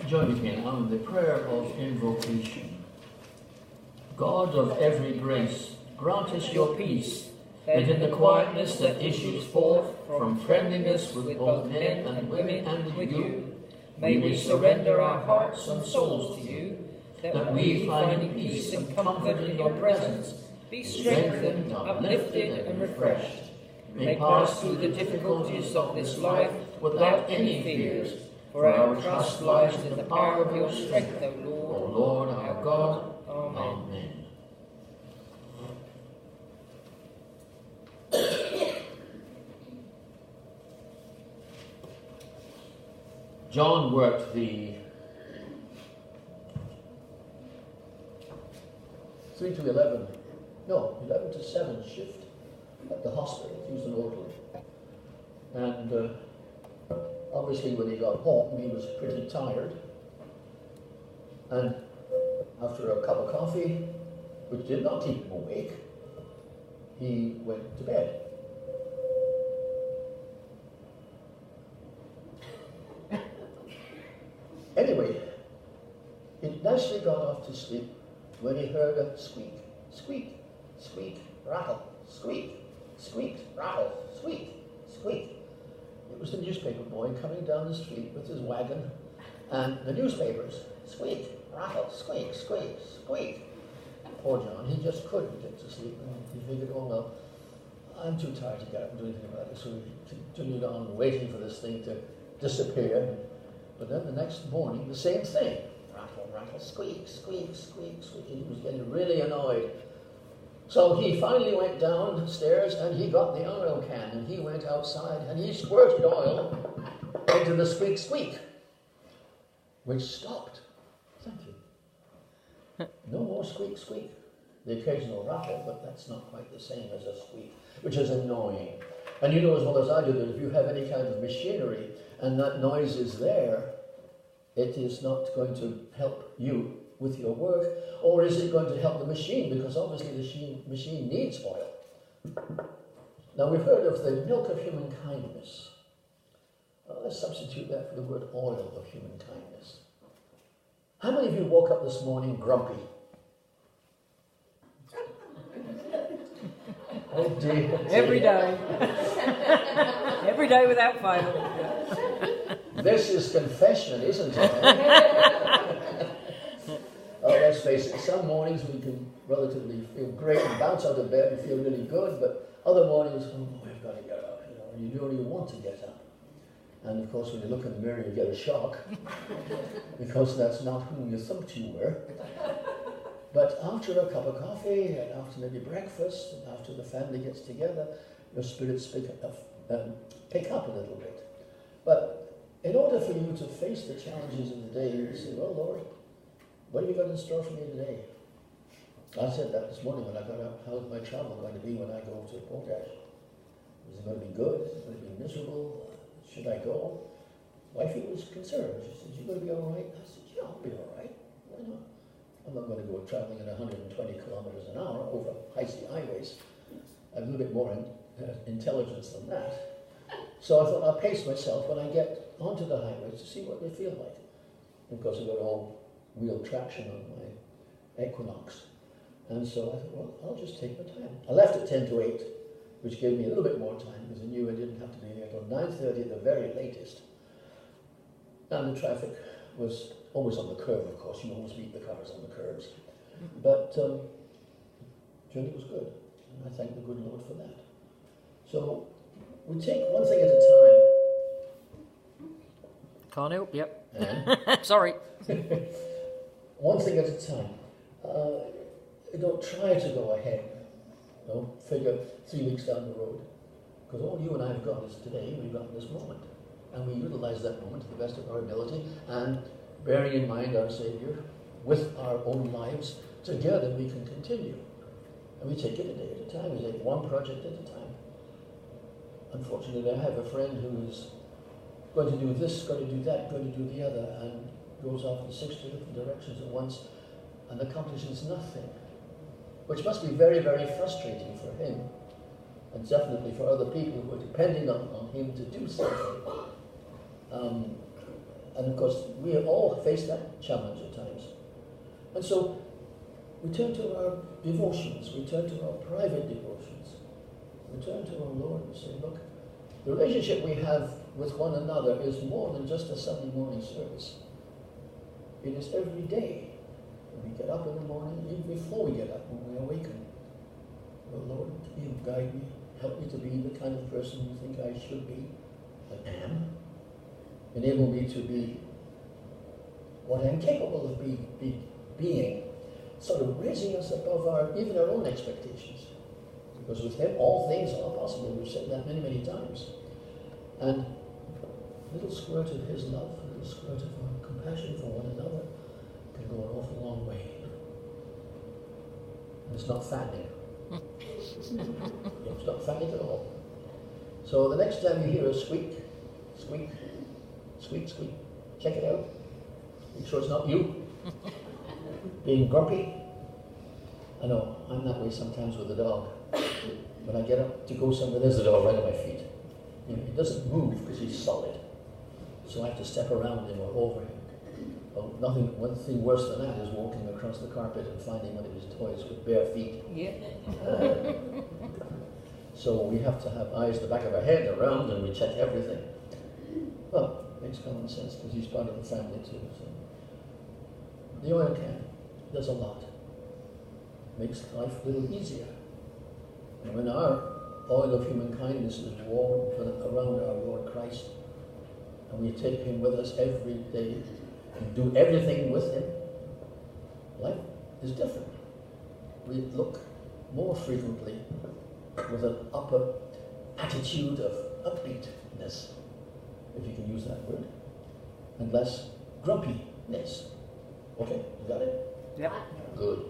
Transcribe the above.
Join with me now in the prayer of invocation. God of every grace, grant us your peace, that in the quietness that issues forth from friendliness with both men and women and with you, may we surrender our hearts and souls to you, that we, finding peace and comfort in your presence, be strengthened, uplifted and refreshed, may pass through the difficulties of this life without any fears, for our trust lies in the power of your strength, O Lord our God. Amen. John worked the 11 to 7 shift at the hospital. He was an orderly. And obviously when he got home, he was pretty tired. And after a cup of coffee, which did not keep him awake, he went to bed. Anyway, he naturally got off to sleep when he heard a squeak, squeak, squeak, rattle, squeak, squeak, rattle, squeak, squeak. It was the newspaper boy coming down the street with his wagon and the newspapers. Squeak, rattle, squeak, squeak, squeak. Poor John, he just couldn't get to sleep, and he figured, oh well, I'm too tired to get up and do anything about it. So he continued on waiting for this thing to disappear. But then the next morning, the same thing. Rattle, rattle, squeak, squeak, squeak, squeak. He was getting really annoyed. So he finally went downstairs and he got the oil can and he went outside and he squirted oil into the squeak, squeak, which stopped. Thank you. No more squeak, squeak. The occasional rattle, but that's not quite the same as a squeak, which is annoying. And you know as well as I do that if you have any kind of machinery and that noise is there, it is not going to help you with your work, or is it going to help the machine? Because obviously the machine needs oil. Now we've heard of the milk of human kindness. Let's substitute that for the word oil of human kindness. How many of you woke up this morning grumpy? Oh dear. Every day. Every day without fail. This is confession, isn't it? Oh, let's face it, some mornings we can relatively feel great and bounce out of bed and feel really good, but other mornings, oh, I've got to get up, and you don't even want to get up. And of course, when you look in the mirror, you get a shock, because that's not who you thought you were. But after a cup of coffee, and after maybe breakfast, and after the family gets together, your spirits pick up a little bit. But in order for you to face the challenges of the day, you say, well, Lord, what have you got in store for me today? I said that this morning when I got up. How's my travel going to be when I go to Portage? Is it going to be good? Is it going to be miserable? Should I go? Wifey was concerned. She said, you going to be all right? I said, yeah, I'll be all right. Why not? I'm not going to go traveling at 120 kilometers an hour over high-speed highways. I have a little bit more intelligence than that. So I thought I'll pace myself when I get onto the highways to see what they feel like. Of course, I've got all-wheel traction on my Equinox. And so I thought, well, I'll just take my time. I left at 10 to 8, which gave me a little bit more time because I knew I didn't have to be there until 9:30 at the very latest. And the traffic was always on the curve, of course. You always meet the cars on the curves. But the journey was good. And I thank the good Lord for that. So we take one thing at a time. Can't help, yep. Sorry. One thing at a time. Don't try to go ahead. Don't figure 3 weeks down the road. Because all you and I have got is today, we've got this moment. And we utilize that moment to the best of our ability, and bearing in mind our Savior, with our own lives, together we can continue. And we take it a day at a time. We take one project at a time. Unfortunately, I have a friend who is going to do this, going to do that, going to do the other, and goes off in 6 different directions at once and accomplishes nothing, which must be very, very frustrating for him, and definitely for other people who are depending on him to do something. And of course, we all face that challenge at times. And so, we turn to our devotions, we turn to our private devotions, we turn to our Lord and say, look, the relationship we have with one another is more than just a Sunday morning service. It is every day. When we get up in the morning, even before we get up, when we awaken. Oh Lord, you guide me, help me to be the kind of person you think I should be, and am. Enable me to be what I'm capable of being, sort of raising us above even our own expectations. Because with Him, all things are possible. We've said that many, many times. And a little squirt of His love, a little squirt of our compassion for one another can go an awful long way. And it's not fattening. It's not fattening at all. So the next time you hear a squeak, squeak, squeak, squeak, check it out. Make sure it's not you. Being grumpy. I know, I'm that way sometimes with the dog. When I get up to go somewhere, there's the dog right at my feet. You know, he doesn't move because he's solid. So I have to step around him or over him. Well, one thing worse than that is walking across the carpet and finding one of his toys with bare feet. Yeah. So we have to have eyes at the back of our head around and we check everything. Well, makes common sense because he's part of the family too. So. The oil can does a lot. Makes life a little easier. And when our oil of human kindness is worn around our Lord Christ, and we take Him with us every day and do everything with Him, life is different. We look more frequently with an upper attitude of upbeatness, if you can use that word, and less grumpiness. Okay, you got it? Yep. Good.